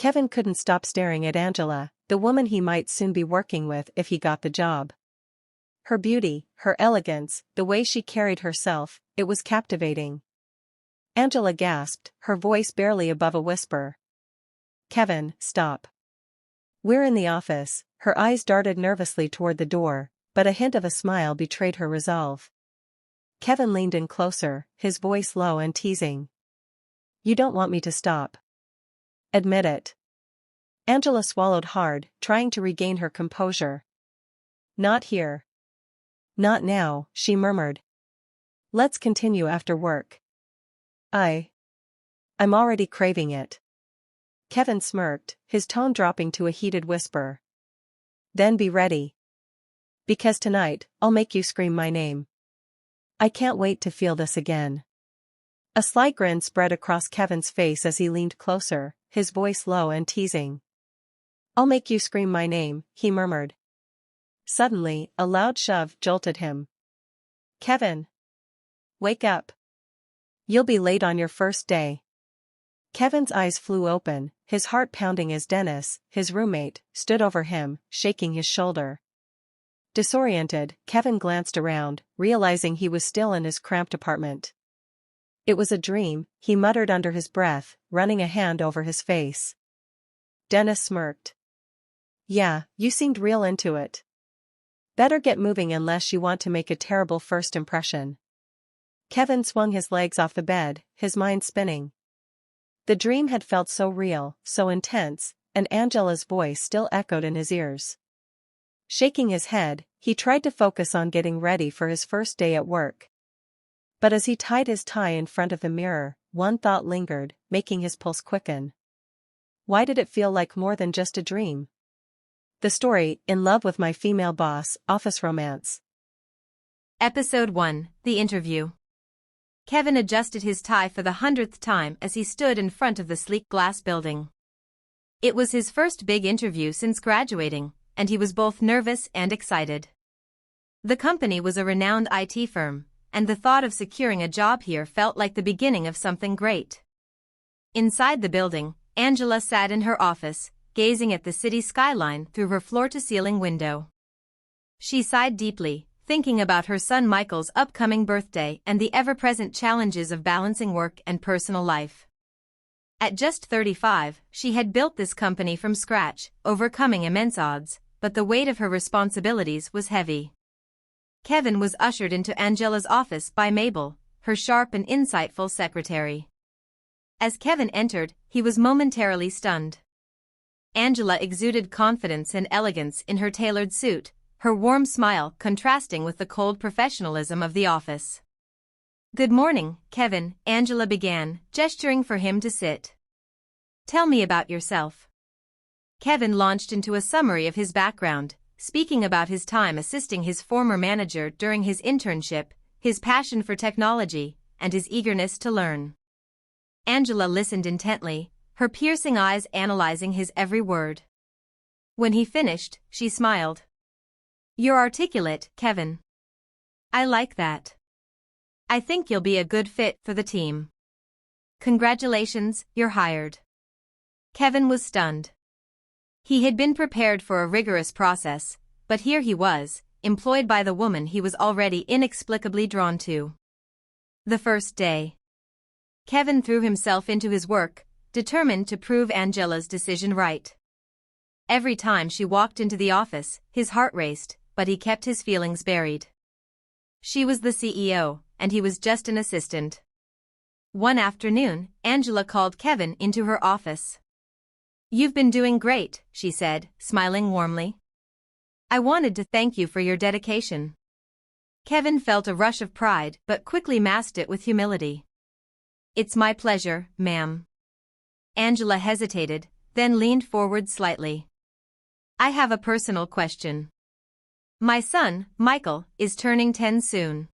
Kevin couldn't stop staring at Angela, the woman he might soon be working with if he got the job. Her beauty, her elegance, the way she carried herself, it was captivating. Angela gasped, her voice barely above a whisper. "Kevin, stop." "We're in the office." Her eyes darted nervously toward the door, but a hint of a smile betrayed her resolve. Kevin leaned in closer, his voice low and teasing. "You don't want me to stop. Admit it." Angela swallowed hard, trying to regain her composure. "Not here. Not now," she murmured. "Let's continue after work." I'm already craving it." Kevin smirked, his tone dropping to a heated whisper. "Then be ready. Because tonight, I'll make you scream my name. I can't wait to feel this again." A sly grin spread across Kevin's face as he leaned closer, his voice low and teasing. "I'll make you scream my name," he murmured. Suddenly, a loud shove jolted him. "Kevin! Wake up. You'll be late on your first day." Kevin's eyes flew open, his heart pounding as Dennis, his roommate, stood over him, shaking his shoulder. Disoriented, Kevin glanced around, realizing he was still in his cramped apartment. "It was a dream," he muttered under his breath, running a hand over his face. Dennis smirked. "Yeah, you seemed real into it. Better get moving unless you want to make a terrible first impression." Kevin swung his legs off the bed, his mind spinning. The dream had felt so real, so intense, and Angela's voice still echoed in his ears. Shaking his head, he tried to focus on getting ready for his first day at work. But as he tied his tie in front of the mirror, one thought lingered, making his pulse quicken. Why did it feel like more than just a dream? The story, In Love with My Female Boss, Office Romance. Episode 1, The Interview. Kevin adjusted his tie for the 100th time as he stood in front of the sleek glass building. It was his first big interview since graduating, and he was both nervous and excited. The company was a renowned IT firm, and the thought of securing a job here felt like the beginning of something great. Inside the building, Angela sat in her office, gazing at the city skyline through her floor-to-ceiling window. She sighed deeply, thinking about her son Michael's upcoming birthday and the ever-present challenges of balancing work and personal life. At just 35, she had built this company from scratch, overcoming immense odds, but the weight of her responsibilities was heavy. Kevin was ushered into Angela's office by Mabel, her sharp and insightful secretary. As Kevin entered, he was momentarily stunned. Angela exuded confidence and elegance in her tailored suit, her warm smile contrasting with the cold professionalism of the office. "Good morning, Kevin," Angela began, gesturing for him to sit. "Tell me about yourself." Kevin launched into a summary of his background, speaking about his time assisting his former manager during his internship, his passion for technology, and his eagerness to learn. Angela listened intently, her piercing eyes analyzing his every word. When he finished, she smiled. "You're articulate, Kevin. I like that. I think you'll be a good fit for the team. Congratulations, you're hired." Kevin was stunned. He had been prepared for a rigorous process, but here he was, employed by the woman he was already inexplicably drawn to. The first day. Kevin threw himself into his work, determined to prove Angela's decision right. Every time she walked into the office, his heart raced, but he kept his feelings buried. She was the CEO, and he was just an assistant. One afternoon, Angela called Kevin into her office. "You've been doing great," she said, smiling warmly. "I wanted to thank you for your dedication." Kevin felt a rush of pride but quickly masked it with humility. "It's my pleasure, ma'am." Angela hesitated, then leaned forward slightly. "I have a personal question. My son, Michael, is turning 10 soon.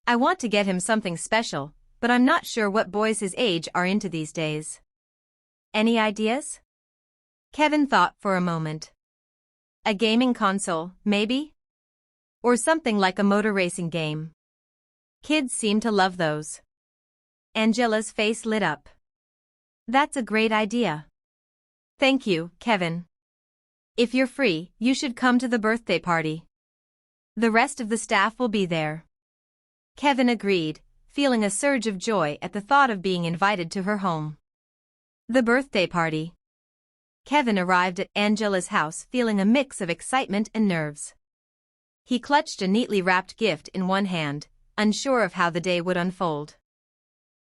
I want to get him something special, but I'm not sure what boys his age are into these days. Any ideas?" Kevin thought for a moment. "A gaming console, maybe? Or something like a motor racing game. Kids seem to love those." Angela's face lit up. "That's a great idea. Thank you, Kevin. If you're free, you should come to the birthday party. The rest of the staff will be there. Kevin agreed, feeling a surge of joy at the thought of being invited to her home. The birthday party. Kevin arrived at Angela's house feeling a mix of excitement and nerves. He clutched a neatly wrapped gift in one hand, unsure of how the day would unfold.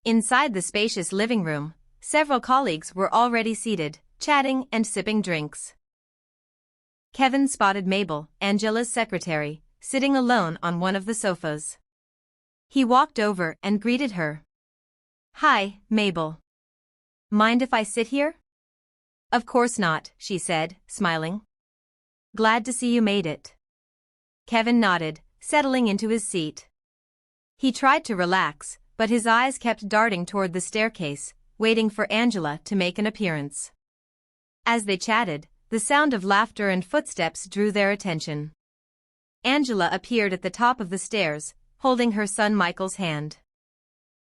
Inside the spacious living room, several colleagues were already seated, chatting and sipping drinks. Kevin spotted Mabel, Angela's secretary, sitting alone on one of the sofas. He walked over and greeted her. "Hi, Mabel. Mind if I sit here?" "Of course not," she said, smiling. "Glad to see you made it." Kevin nodded, settling into his seat. He tried to relax, but his eyes kept darting toward the staircase, waiting for Angela to make an appearance. As they chatted, the sound of laughter and footsteps drew their attention. Angela appeared at the top of the stairs, holding her son Michael's hand.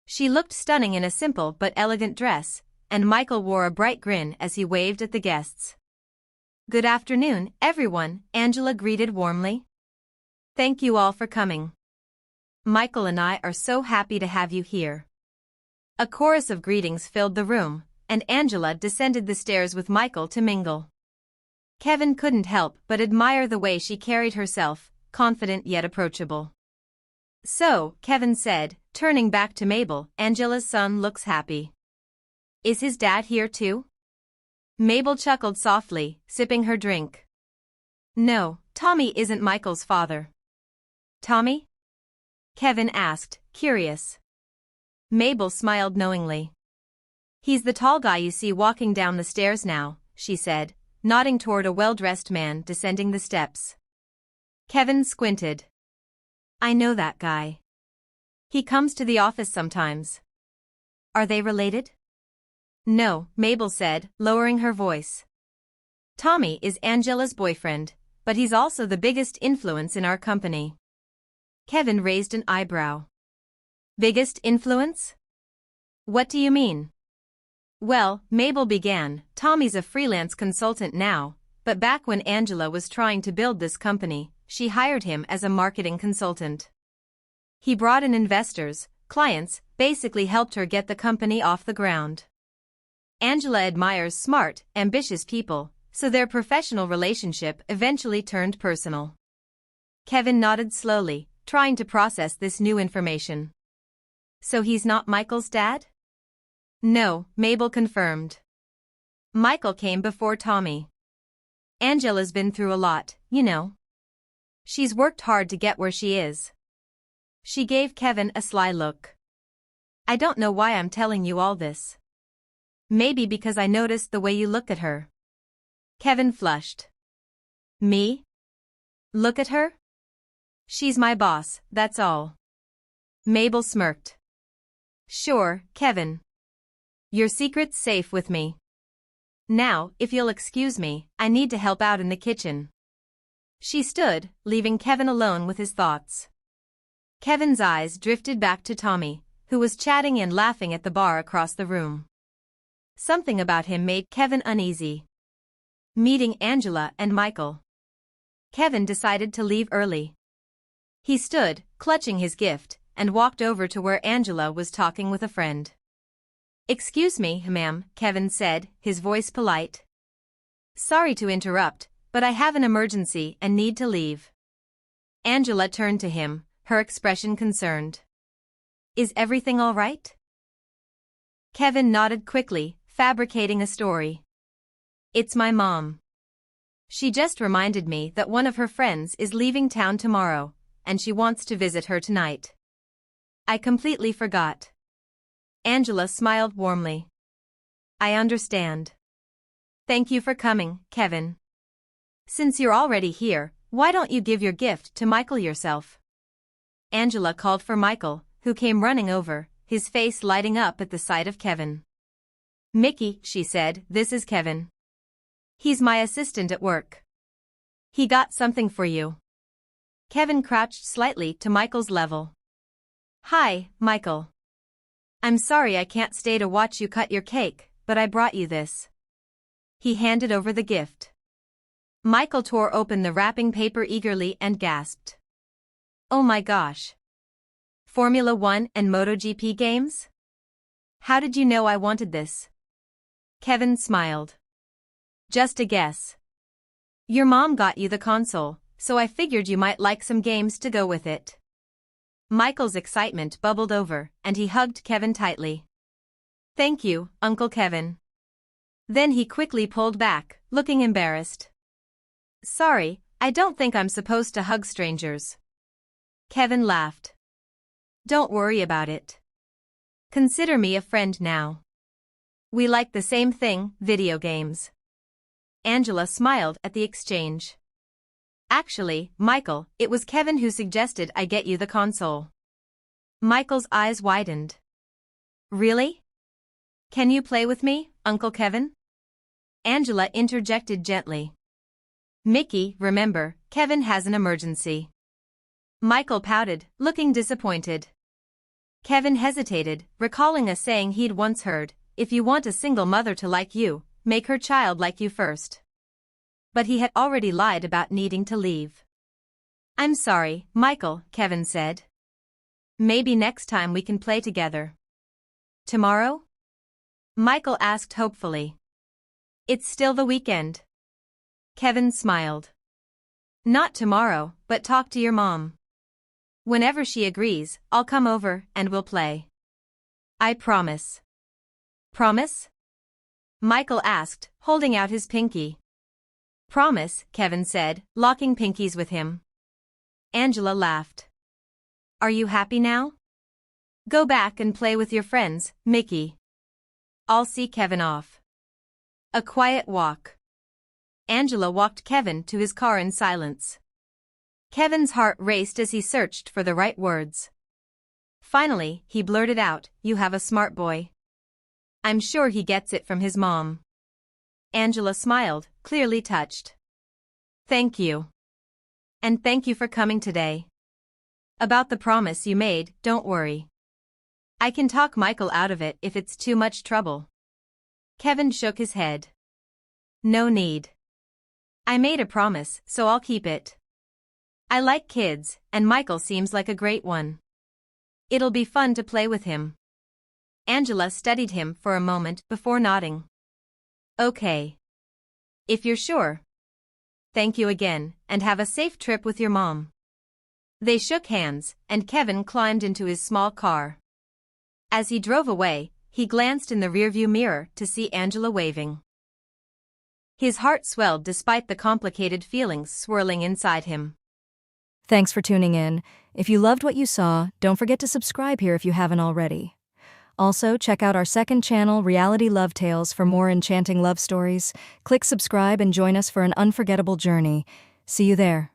She looked stunning in a simple but elegant dress, and Michael wore a bright grin as he waved at the guests. "Good afternoon, everyone," Angela greeted warmly. "Thank you all for coming. Michael and I are so happy to have you here." A chorus of greetings filled the room, and Angela descended the stairs with Michael to mingle. Kevin couldn't help but admire the way she carried herself, confident yet approachable. "So," Kevin said, turning back to Mabel, "Angela's son looks happy. Is his dad here too?" Mabel chuckled softly, sipping her drink. "No, Tommy isn't Michael's father." "Tommy?" Kevin asked, curious. Mabel smiled knowingly. "He's the tall guy you see walking down the stairs now," she said, nodding toward a well-dressed man descending the steps. Kevin squinted. "I know that guy. He comes to the office sometimes." "Are they related?" "No," Mabel said, lowering her voice. "Tommy is Angela's boyfriend, but he's also the biggest influence in our company." Kevin raised an eyebrow. "Biggest influence? What do you mean?" "Well," Mabel began, "Tommy's a freelance consultant now, but back when Angela was trying to build this company, she hired him as a marketing consultant. He brought in investors, clients, basically helped her get the company off the ground. Angela admires smart, ambitious people, so their professional relationship eventually turned personal." Kevin nodded slowly, trying to process this new information. "So he's not Michael's dad?" "No," Mabel confirmed. "Michael came before Tommy. Angela's been through a lot, you know. She's worked hard to get where she is." She gave Kevin a sly look. "I don't know why I'm telling you all this. Maybe because I noticed the way you look at her." Kevin flushed. "Me? Look at her? She's my boss, that's all." Mabel smirked. "Sure, Kevin. Your secret's safe with me. Now, if you'll excuse me, I need to help out in the kitchen." She stood, leaving Kevin alone with his thoughts. Kevin's eyes drifted back to Tommy, who was chatting and laughing at the bar across the room. Something about him made Kevin uneasy. Meeting Angela and Michael. Kevin decided to leave early. He stood, clutching his gift, and walked over to where Angela was talking with a friend. "Excuse me, ma'am," Kevin said, his voice polite. "Sorry to interrupt, but I have an emergency and need to leave." Angela turned to him, her expression concerned. "Is everything all right?" Kevin nodded quickly, fabricating a story. "It's my mom. She just reminded me that one of her friends is leaving town tomorrow, and she wants to visit her tonight. I completely forgot." Angela smiled warmly. "I understand. Thank you for coming, Kevin. Since you're already here, why don't you give your gift to Michael yourself?" Angela called for Michael, who came running over, his face lighting up at the sight of Kevin. "Mickey," she said, "this is Kevin. He's my assistant at work. He got something for you." Kevin crouched slightly to Michael's level. "Hi, Michael. I'm sorry I can't stay to watch you cut your cake, but I brought you this." He handed over the gift. Michael tore open the wrapping paper eagerly and gasped. Oh my gosh! Formula 1 and MotoGP games? How did you know I wanted this? Kevin smiled. Just a guess. Your mom got you the console, so I figured you might like some games to go with it. Michael's excitement bubbled over, and he hugged Kevin tightly. Thank you, Uncle Kevin. Then he quickly pulled back, looking embarrassed. Sorry, I don't think I'm supposed to hug strangers. Kevin laughed. Don't worry about it. Consider me a friend now. We like the same thing, video games. Angela smiled at the exchange. Actually, Michael, it was Kevin who suggested I get you the console. Michael's eyes widened. Really? Can you play with me, Uncle Kevin? Angela interjected gently. Mickey, remember, Kevin has an emergency. Michael pouted, looking disappointed. Kevin hesitated, recalling a saying he'd once heard, if you want a single mother to like you, make her child like you first. But he had already lied about needing to leave. I'm sorry, Michael, Kevin said. Maybe next time we can play together. Tomorrow? Michael asked hopefully. It's still the weekend. Kevin smiled. Not tomorrow, but talk to your mom. Whenever she agrees, I'll come over and we'll play. I promise. Promise? Michael asked, holding out his pinky. Promise, Kevin said, locking pinkies with him. Angela laughed. Are you happy now? Go back and play with your friends, Mickey. I'll see Kevin off. A quiet walk. Angela walked Kevin to his car in silence. Kevin's heart raced as he searched for the right words. Finally, he blurted out, You have a smart boy. I'm sure he gets it from his mom. Angela smiled, clearly touched. Thank you. And thank you for coming today. About the promise you made, don't worry. I can talk Michael out of it if it's too much trouble. Kevin shook his head. No need. I made a promise, so I'll keep it. I like kids, and Michael seems like a great one. It'll be fun to play with him. Angela studied him for a moment before nodding. Okay. If you're sure. Thank you again, and have a safe trip with your mom. They shook hands, and Kevin climbed into his small car. As he drove away, he glanced in the rearview mirror to see Angela waving. His heart swelled despite the complicated feelings swirling inside him. Thanks for tuning in. If you loved what you saw, don't forget to subscribe here if you haven't already. Also, check out our second channel, Reality Love Tales, for more enchanting love stories. Click subscribe and join us for an unforgettable journey. See you there.